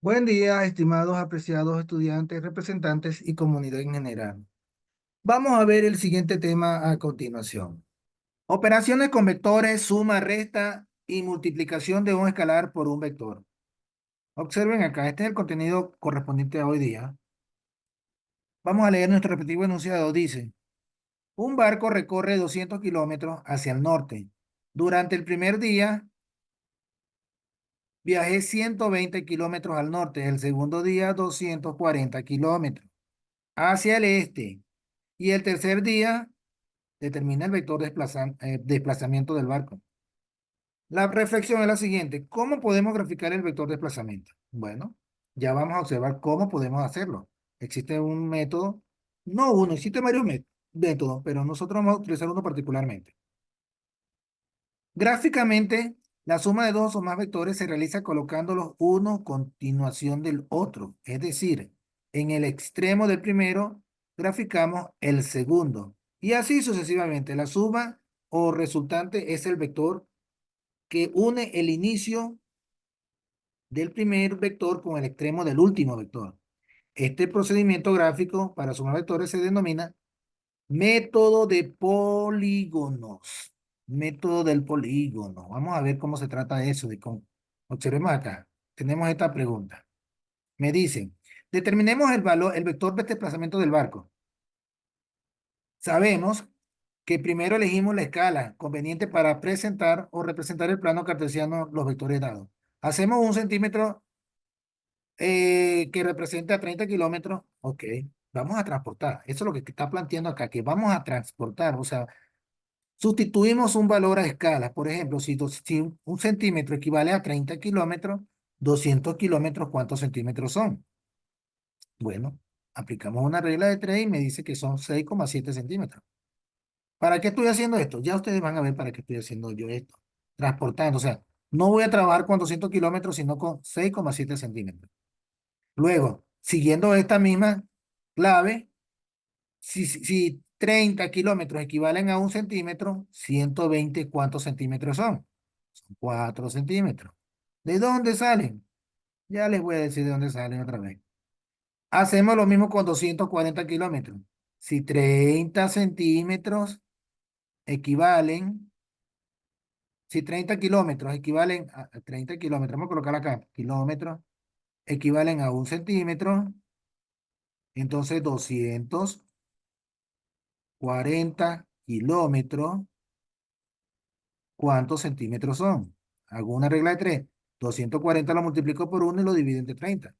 Buen día, estimados apreciados estudiantes, representantes y comunidad en general. Vamos a ver el siguiente tema a continuación. Operaciones con vectores, suma, resta y multiplicación de un escalar por un vector. Observen acá, este es el contenido correspondiente a hoy día. Vamos a leer nuestro respectivo enunciado. Dice, un barco recorre 200 kilómetros hacia el norte. Durante el primer día, viajé 120 kilómetros al norte. El segundo día, 240 kilómetros hacia el este. Y el tercer día determina el vector desplazamiento del barco. La reflexión es la siguiente. ¿Cómo podemos graficar el vector desplazamiento? Bueno, ya vamos a observar cómo podemos hacerlo. Existe un método, no uno, existen varios métodos, pero nosotros vamos a utilizar uno particularmente. Gráficamente, la suma de dos o más vectores se realiza colocándolos uno a continuación del otro. Es decir, en el extremo del primero graficamos el segundo. Y así sucesivamente. La suma o resultante es el vector que une el inicio del primer vector con el extremo del último vector. Este procedimiento gráfico para sumar vectores se denomina método de polígonos. Método del polígono. Vamos a ver cómo se trata de eso. Observemos acá. Tenemos esta pregunta. Me dicen, determinemos el valor, el vector de desplazamiento del barco. Sabemos que primero elegimos la escala conveniente para presentar o representar el plano cartesiano los vectores dados. Hacemos un centímetro que represente a 30 kilómetros. Ok, vamos a transportar. Eso es lo que está planteando acá, que vamos a transportar. O sea, sustituimos un valor a escala. Por ejemplo, si un centímetro equivale a 30 kilómetros, 200 kilómetros, ¿cuántos centímetros son? Bueno, aplicamos una regla de 3 y me dice que son 6,7 centímetros. ¿Para qué estoy haciendo esto? Ya ustedes van a ver para qué estoy haciendo yo esto. Transportando, o sea, no voy a trabajar con 200 kilómetros, sino con 6,7 centímetros. Luego, siguiendo esta misma clave, si 30 kilómetros equivalen a un centímetro, 120, ¿cuántos centímetros son? Son 4 centímetros. ¿De dónde salen? Ya les voy a decir de dónde salen otra vez. Hacemos lo mismo con 240 kilómetros. Si 30 centímetros equivalen, si 30 kilómetros equivalen a 30 kilómetros, vamos a colocar acá, kilómetros equivalen a un centímetro, entonces 240 kilómetros, ¿cuántos centímetros son? Hago una regla de 3. 240 lo multiplico por 1 y lo divido entre 30.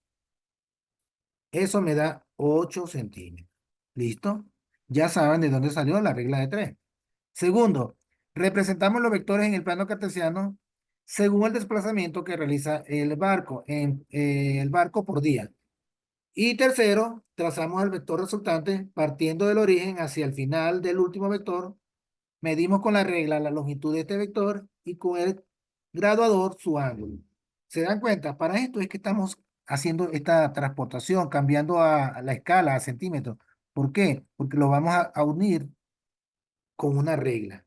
Eso me da 8 centímetros. ¿Listo? Ya saben de dónde salió la regla de 3. Segundo, representamos los vectores en el plano cartesiano según el desplazamiento que realiza el barco por día. Y tercero, trazamos el vector resultante partiendo del origen hacia el final del último vector. Medimos con la regla la longitud de este vector y con el graduador su ángulo. ¿Se dan cuenta? Para esto es que estamos haciendo esta transportación, cambiando a la escala, a centímetros. ¿Por qué? Porque lo vamos a unir con una regla.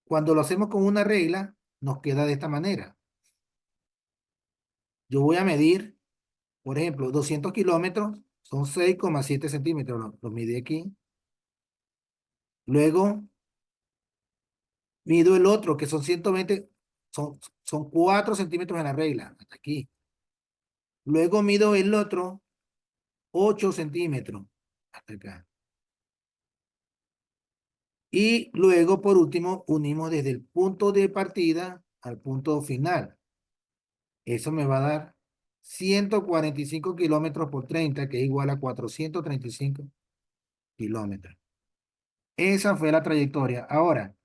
Cuando lo hacemos con una regla, nos queda de esta manera. Yo voy a medir, por ejemplo, 200 kilómetros, son 6,7 centímetros, lo midí aquí. Luego mido el otro, que son 120, son 4 centímetros en la regla, hasta aquí. Luego mido el otro, 8 centímetros, hasta acá. Y luego, por último, unimos desde el punto de partida al punto final. Eso me va a dar 145 kilómetros por 30, que es igual a 435 kilómetros. Esa fue la trayectoria. Ahora,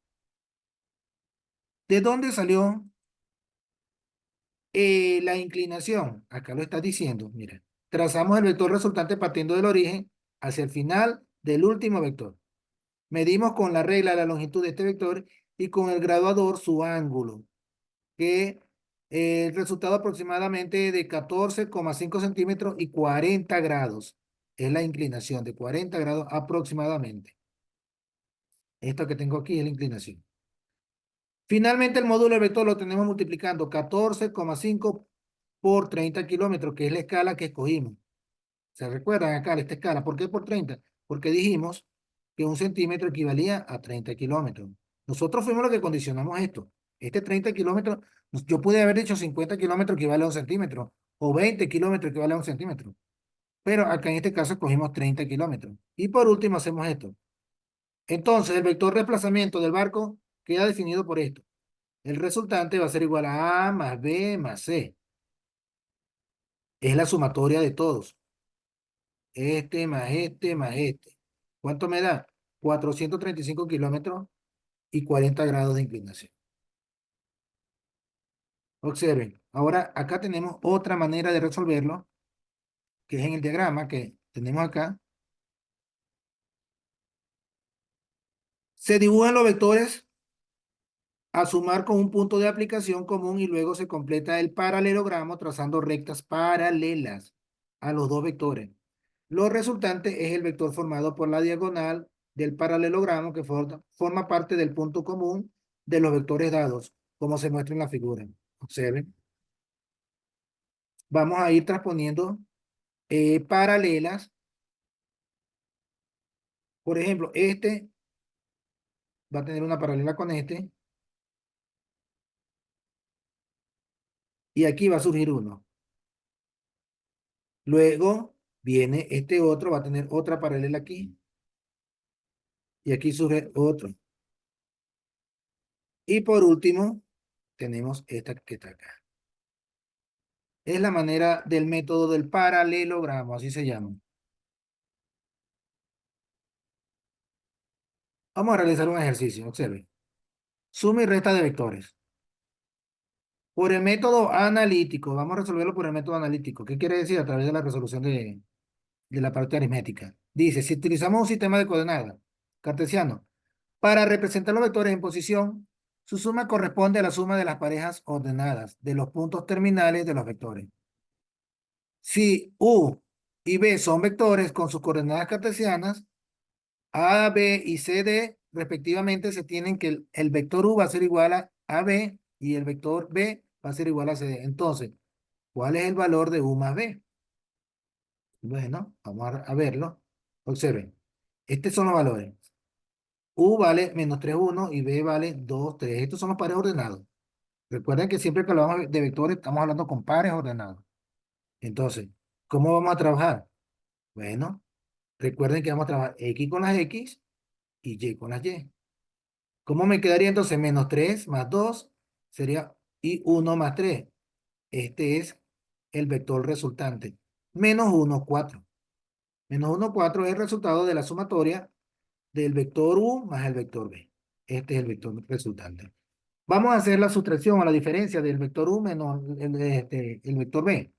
¿de dónde salió la inclinación? Acá lo está diciendo. Mira, trazamos el vector resultante partiendo del origen hacia el final del último vector. Medimos con la regla la longitud de este vector y con el graduador su ángulo, que el resultado aproximadamente de 14,5 centímetros y 40 grados. Es la inclinación de 40 grados aproximadamente. Esto que tengo aquí es la inclinación. Finalmente, el módulo del vector lo tenemos multiplicando 14,5 por 30 kilómetros, que es la escala que escogimos. ¿Se recuerdan acá esta escala? ¿Por qué por 30? Porque dijimos que un centímetro equivalía a 30 kilómetros. Nosotros fuimos los que condicionamos esto. Este 30 kilómetros, yo pude haber dicho 50 kilómetros equivale a un centímetro, o 20 kilómetros equivale a un centímetro. Pero acá en este caso escogimos 30 kilómetros. Y por último hacemos esto. Entonces, el vector de desplazamiento del barco queda definido por esto. El resultante va a ser igual a A más B más C. Es la sumatoria de todos. Este más este más este. ¿Cuánto me da? 435 kilómetros y 40 grados de inclinación. Observen. Ahora acá tenemos otra manera de resolverlo, que es en el diagrama que tenemos acá. Se dibujan los vectores a sumar con un punto de aplicación común y luego se completa el paralelogramo trazando rectas paralelas a los dos vectores. Lo resultante es el vector formado por la diagonal del paralelogramo que forma parte del punto común de los vectores dados, como se muestra en la figura. Observen. Vamos a ir transponiendo paralelas. Por ejemplo, este va a tener una paralela con este y aquí va a surgir uno. Luego viene este otro, va a tener otra paralela aquí y aquí surge otro. Y por último, tenemos esta que está acá. Es la manera del método del paralelogramo, así se llama. Vamos a realizar un ejercicio, observe. Suma y resta de vectores. Por el método analítico, vamos a resolverlo por el método analítico. ¿Qué quiere decir? A través de la resolución de la parte aritmética. Dice, si utilizamos un sistema de coordenadas cartesiano para representar los vectores en posición, su suma corresponde a la suma de las parejas ordenadas de los puntos terminales de los vectores. Si U y B son vectores con sus coordenadas cartesianas, A, B y C, D, respectivamente, se tienen que el vector U va a ser igual a AB y el vector B va a ser igual a CD. Entonces, ¿cuál es el valor de U más B? Bueno, vamos a verlo. Observen. Estos son los valores. U vale menos 3 1 y B vale 2 3. Estos son los pares ordenados. Recuerden que siempre que hablamos de vectores estamos hablando con pares ordenados. Entonces, ¿cómo vamos a trabajar? Bueno, recuerden que vamos a trabajar X con las X y Y con las Y. ¿Cómo me quedaría entonces? Menos 3 más 2 sería y 1 más 3. Este es el vector resultante. Menos 1 4. Menos 1 4 es el resultado de la sumatoria del vector U más el vector B. Este es el vector resultante. Vamos a hacer la sustracción o la diferencia del vector U menos el vector B.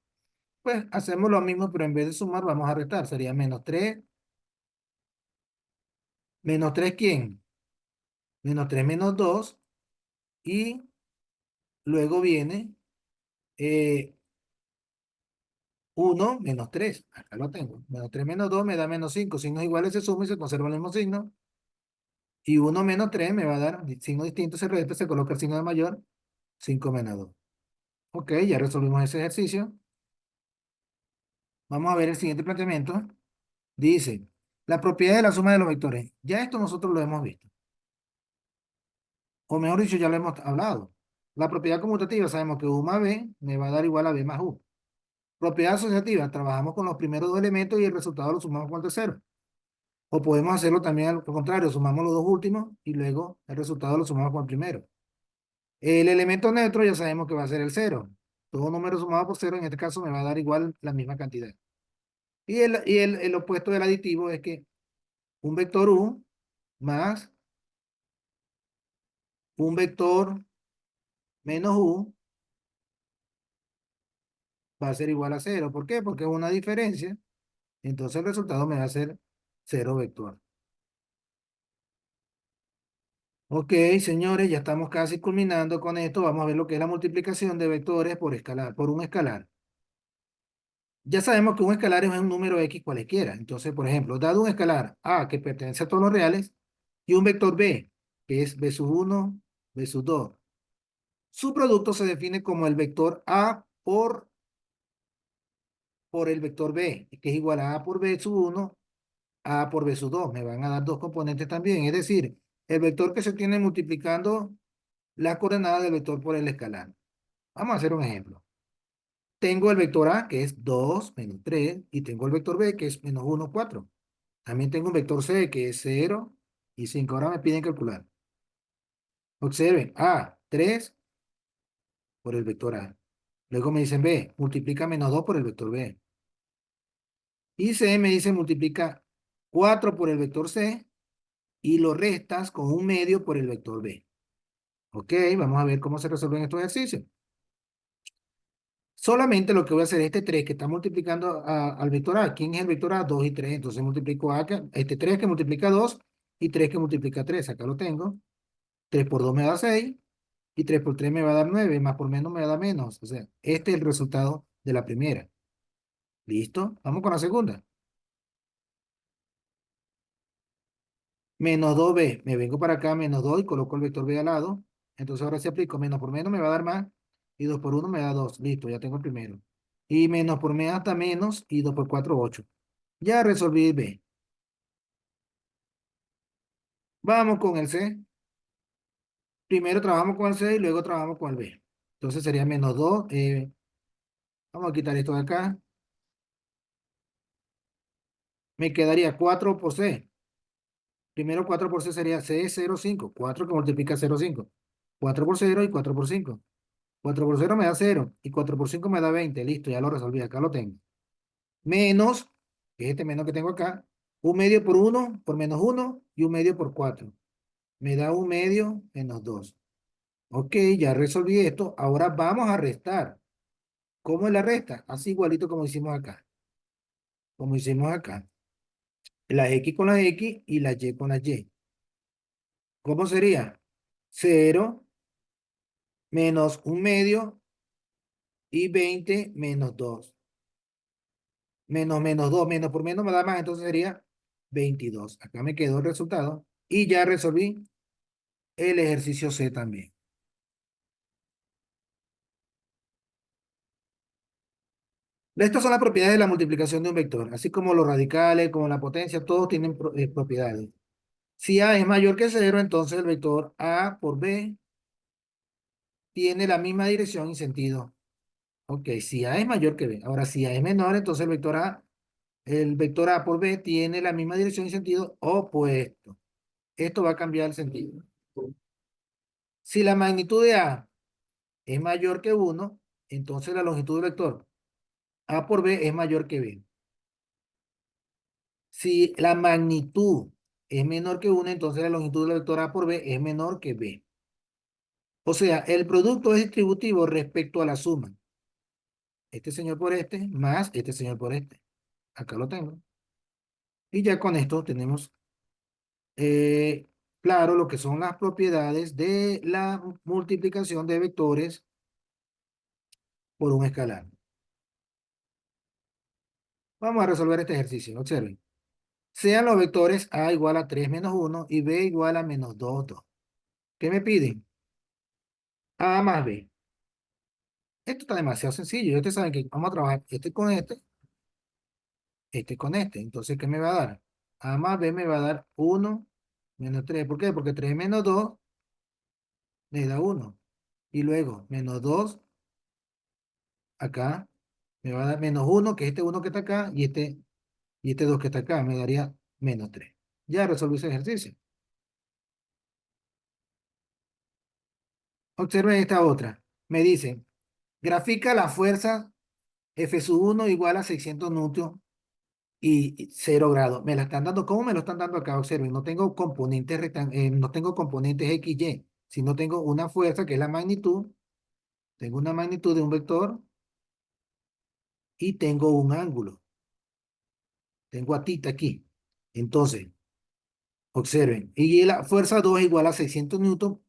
Pues hacemos lo mismo, pero en vez de sumar vamos a restar. Sería menos 3. ¿Menos 3 quién? Menos 3 menos 2. Y luego viene 1 menos 3. Acá lo tengo. Menos 3 menos 2 me da menos 5. Signos iguales se suman y se conserva el mismo signo. Y 1 menos 3 me va a dar signo distinto, se resta, se coloca el signo de mayor. 5 menos 2. Ok, ya resolvimos ese ejercicio. Vamos a ver el siguiente planteamiento. Dice, la propiedad de la suma de los vectores. Ya esto nosotros lo hemos visto. O mejor dicho, ya lo hemos hablado. La propiedad conmutativa, sabemos que U más B me va a dar igual a B más U. Propiedad asociativa, trabajamos con los primeros dos elementos y el resultado lo sumamos con el tercero. O podemos hacerlo también al contrario, sumamos los dos últimos y luego el resultado lo sumamos con el primero. El elemento neutro ya sabemos que va a ser el cero. Todo número sumado por cero en este caso me va a dar igual la misma cantidad. Y el opuesto del aditivo es que un vector U más un vector menos U va a ser igual a cero. ¿Por qué? Porque es una diferencia. Entonces el resultado me va a ser cero vector. Ok, señores, ya estamos casi culminando con esto. Vamos a ver lo que es la multiplicación de vectores por escalar, por un escalar. Ya sabemos que un escalar es un número X cualquiera. Entonces, por ejemplo, dado un escalar A que pertenece a todos los reales y un vector B, que es B sub 1, B sub 2. Su producto se define como el vector A por por el vector B, que es igual a por B sub 1, a por B sub 2. Me van a dar dos componentes también. Es decir, el vector que se tiene multiplicando las coordenadas del vector por el escalar. Vamos a hacer un ejemplo. Tengo el vector A, que es 2 menos 3, y tengo el vector B, que es menos 1, 4. También tengo un vector C, que es 0 y 5. Ahora me piden calcular. Observen, A, 3 por el vector A. Luego me dicen B, multiplica menos 2 por el vector B. Y C me dice multiplica 4 por el vector C y lo restas con un medio por el vector B. Ok, vamos a ver cómo se resuelven estos ejercicios. Solamente lo que voy a hacer es este 3 que está multiplicando al vector A. ¿Quién es el vector A? 2 y 3. Entonces multiplico A, este 3 que multiplica 2 y 3 que multiplica 3. Acá lo tengo. 3 por 2 me da 6 y 3 por 3 me va a dar 9. Más por menos me da menos. O sea, este es el resultado de la primera. ¿Listo? Vamos con la segunda. Menos 2b. Me vengo para acá, menos 2 y coloco el vector b al lado. Entonces ahora sí aplico menos por menos me va a dar más y 2 por 1 me da 2. Listo, ya tengo el primero. Y menos por menos hasta menos y 2 por 4, 8. Ya resolví b. Vamos con el c. Primero trabajamos con el c y luego trabajamos con el b. Entonces sería menos 2. Vamos a quitar esto de acá. Me quedaría 4 por c. Primero 4 por c sería c es 0,5. 4 que multiplica 0,5. 4 por 0 y 4 por 5. 4 por 0 me da 0 y 4 por 5 me da 20. Listo, ya lo resolví. Acá lo tengo. Menos, que es este menos que tengo acá, un medio por 1 por menos 1 y un medio por 4. Me da un medio menos 2. Ok, ya resolví esto. Ahora vamos a restar. ¿Cómo es la resta? Así igualito como hicimos acá. Como hicimos acá. La X con la X y la Y con la Y. ¿Cómo sería? 0 menos un medio y 20 menos 2. Menos 2 menos por menos me da más, entonces sería 22. Acá me quedó el resultado y ya resolví el ejercicio C también. Estas son las propiedades de la multiplicación de un vector, así como los radicales, como la potencia, todos tienen propiedades. Si A es mayor que cero, entonces el vector A por B tiene la misma dirección y sentido. Ok, si A es mayor que B. Ahora, si A es menor, entonces el vector A por B tiene la misma dirección y sentido opuesto. Esto va a cambiar el sentido. Si la magnitud de A es mayor que 1, entonces la longitud del vector A por B es mayor que B. Si la magnitud es menor que 1, entonces la longitud del vector A por B es menor que B. O sea, el producto es distributivo respecto a la suma. Este señor por este, más este señor por este. Acá lo tengo. Y ya con esto tenemos eh, claro lo que son las propiedades de la multiplicación de vectores por un escalar. Vamos a resolver este ejercicio. Observen. Sean los vectores A igual a 3 menos 1 y B igual a menos 2, 2. ¿Qué me piden? A más B. Esto está demasiado sencillo. Ustedes saben que vamos a trabajar este con este. Entonces, ¿qué me va a dar? A más B me va a dar 1 menos 3. ¿Por qué? Porque 3 menos 2 me da 1. Y luego, menos 2 acá me va a dar menos 1, que es este 1 que está acá, y este 2 que está acá. Me daría menos 3. Ya resolví ese ejercicio. Observen esta otra. Me dice, grafica la fuerza F sub 1 igual a 600 newton y 0 grados. Me la están dando, ¿cómo me lo están dando acá? Observen, no tengo componentes, no tengo componentes X, Y, sino tengo una fuerza que es la magnitud, tengo una magnitud de un vector y tengo un ángulo. Tengo a tita aquí. Entonces, observen, y la fuerza 2 es igual a 600 newton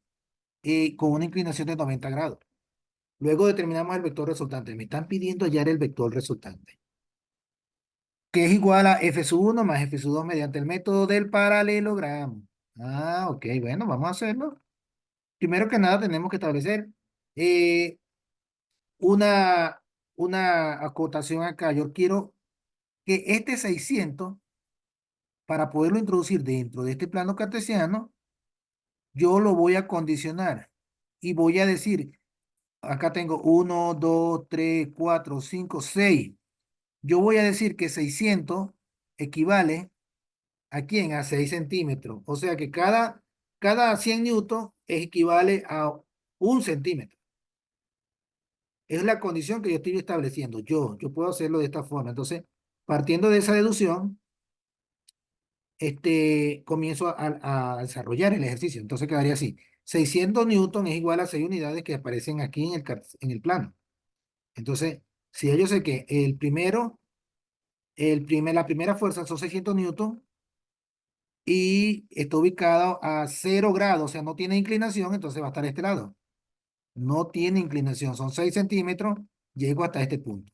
con una inclinación de 90 grados. Luego determinamos el vector resultante. Me están pidiendo hallar el vector resultante, que es igual a F sub 1 más F sub 2 mediante el método del paralelogramo. Ah, ok, bueno, vamos a hacerlo. Primero que nada tenemos que establecer eh, una, una acotación acá. Yo quiero que este 600, para poderlo introducir dentro de este plano cartesiano, yo lo voy a condicionar y voy a decir, acá tengo 1, 2, 3, 4, 5, 6. Yo voy a decir que 600 equivale ¿a quién? A 6 centímetros. O sea que cada 100 newton equivale a 1 centímetro. Es la condición que yo estoy estableciendo. Yo puedo hacerlo de esta forma. Entonces, partiendo de esa deducción, comienzo a desarrollar el ejercicio. Entonces quedaría así. 600 newton es igual a 6 unidades que aparecen aquí en el plano. Entonces, si yo sé que la primera fuerza son 600 newton y está ubicado a 0 grados, o sea, no tiene inclinación, entonces va a estar a este lado. No tiene inclinación, son 6 centímetros, llego hasta este punto.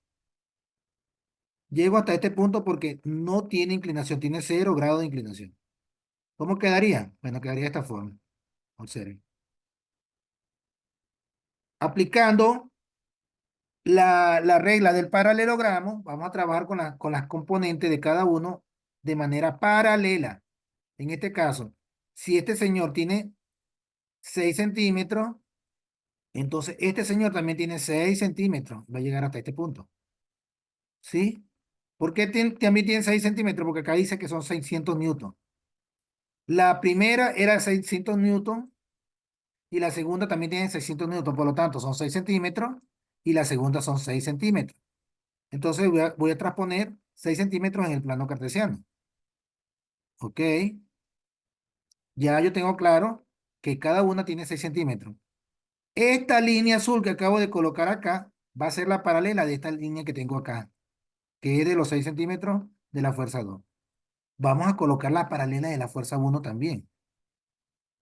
Llego hasta este punto porque no tiene inclinación, tiene 0 grados de inclinación. ¿Cómo quedaría? Bueno, quedaría de esta forma. Observen. Aplicando la regla del paralelogramo, vamos a trabajar con las componentes de cada uno de manera paralela. En este caso, si este señor tiene 6 centímetros, entonces este señor también tiene 6 centímetros. Va a llegar hasta este punto. ¿Sí? ¿Por qué también tiene 6 centímetros? Porque acá dice que son 600 newton. La primera era 600 newton y la segunda también tiene 600 newton. Por lo tanto, son 6 centímetros y la segunda son 6 centímetros. Entonces voy a transponer 6 centímetros en el plano cartesiano. ¿Ok? Ya yo tengo claro que cada una tiene 6 centímetros. Esta línea azul que acabo de colocar acá va a ser la paralela de esta línea que tengo acá, que es de los 6 centímetros de la fuerza 2. Vamos a colocar la paralela de la fuerza 1 también,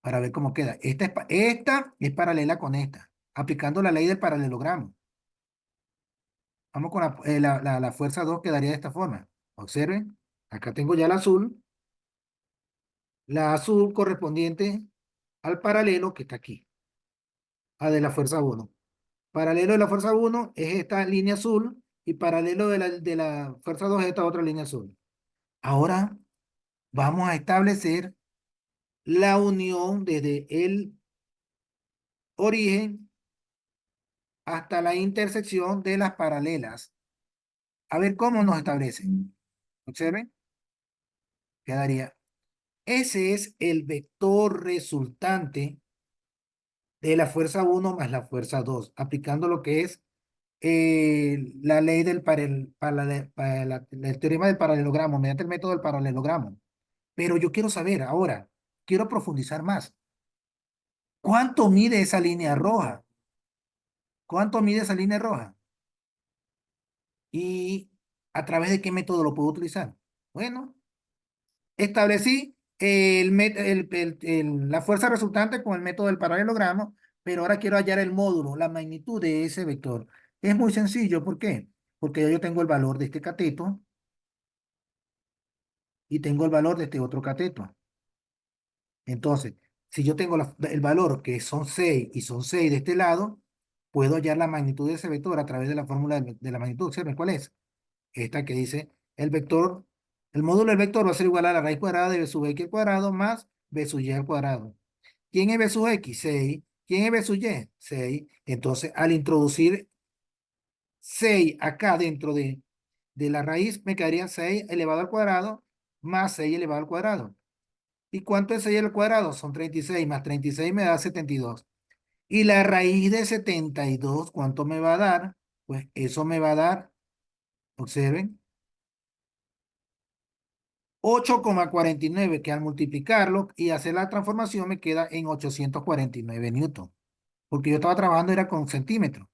para ver cómo queda. Esta es paralela con esta, aplicando la ley del paralelogramo. Vamos con la fuerza 2 quedaría de esta forma. Observen, acá tengo ya la azul correspondiente al paralelo que está aquí, a de la fuerza 1. Paralelo de la fuerza 1 es esta línea azul y paralelo de la fuerza 2 es esta otra línea azul. Ahora vamos a establecer la unión desde el origen hasta la intersección de las paralelas. A ver cómo nos establecen. Observen, quedaría. Ese es el vector resultante de la fuerza 1 más la fuerza 2, aplicando lo que es la ley el teorema del paralelogramo, mediante el método del paralelogramo. Pero yo quiero saber ahora, quiero profundizar más. ¿Cuánto mide esa línea roja? ¿Cuánto mide esa línea roja? ¿Y a través de qué método lo puedo utilizar? Bueno, establecí la fuerza resultante con el método del paralelogramo, pero ahora quiero hallar el módulo, la magnitud de ese vector. Es muy sencillo, ¿por qué? Porque yo tengo el valor de este cateto y tengo el valor de este otro cateto. Entonces, si yo tengo el valor que son 6 y son 6 de este lado, puedo hallar la magnitud de ese vector a través de la fórmula de la magnitud. ¿Saben cuál es? Esta que dice el módulo del vector va a ser igual a la raíz cuadrada de b sub x al cuadrado más b sub y al cuadrado. ¿Quién es b sub x? 6. ¿Quién es b sub y? 6. Entonces, al introducir 6 acá dentro de la raíz, me quedaría 6 elevado al cuadrado más 6 elevado al cuadrado. ¿Y cuánto es 6 al cuadrado? Son 36 más 36 me da 72. Y la raíz de 72, ¿cuánto me va a dar? Pues eso me va a dar, observen, 8,49, que al multiplicarlo y hacer la transformación me queda en 849 newton. Porque yo estaba trabajando era con centímetros.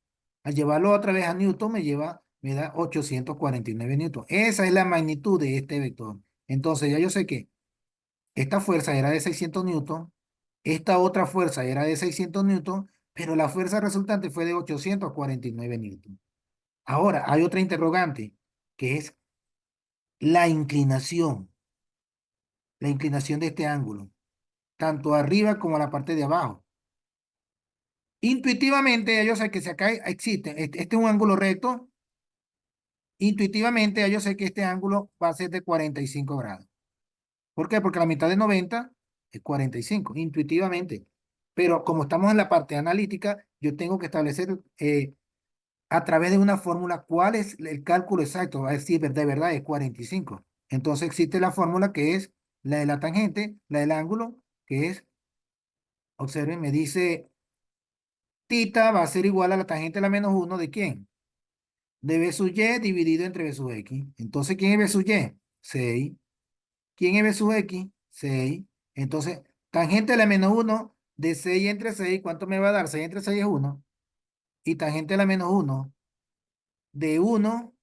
Al llevarlo otra vez a newton me da 849 newton. Esa es la magnitud de este vector. Entonces ya yo sé que esta fuerza era de 600 newton, esta otra fuerza era de 600 newton, pero la fuerza resultante fue de 849 newton. Ahora, hay otra interrogante, que es la inclinación de este ángulo, tanto arriba como a la parte de abajo. Intuitivamente, yo sé que si acá existe, este es un ángulo recto, Intuitivamente ya yo sé que este ángulo va a ser de 45 grados. ¿Por qué? Porque la mitad de 90 es 45, intuitivamente. Pero como estamos en la parte analítica, yo tengo que establecer a través de una fórmula cuál es el cálculo exacto. Va a decir, de verdad, es 45. Entonces existe la fórmula que es la de la tangente, la del ángulo, que es, observen, me dice, tita va a ser igual a la tangente de la menos uno ¿de quién? De B sub y dividido entre B sub x. Entonces, ¿quién es B sub y? 6. ¿Quién es B sub x? 6. Entonces, tangente de la menos uno de 6 entre 6, ¿cuánto me va a dar? 6 entre 6 es 1. Y tangente de la menos uno de 1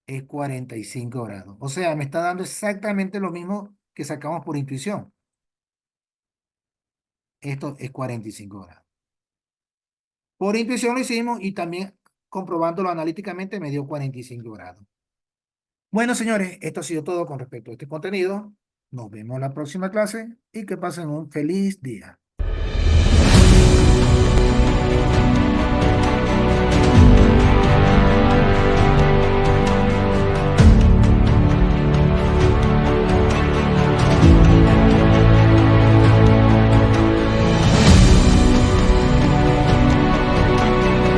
es 45 grados. O sea, me está dando exactamente lo mismo que sacamos por intuición. Esto es 45 grados. Por intuición lo hicimos y también comprobándolo analíticamente me dio 45 grados. Bueno, señores, esto ha sido todo con respecto a este contenido. Nos vemos en la próxima clase y que pasen un feliz día.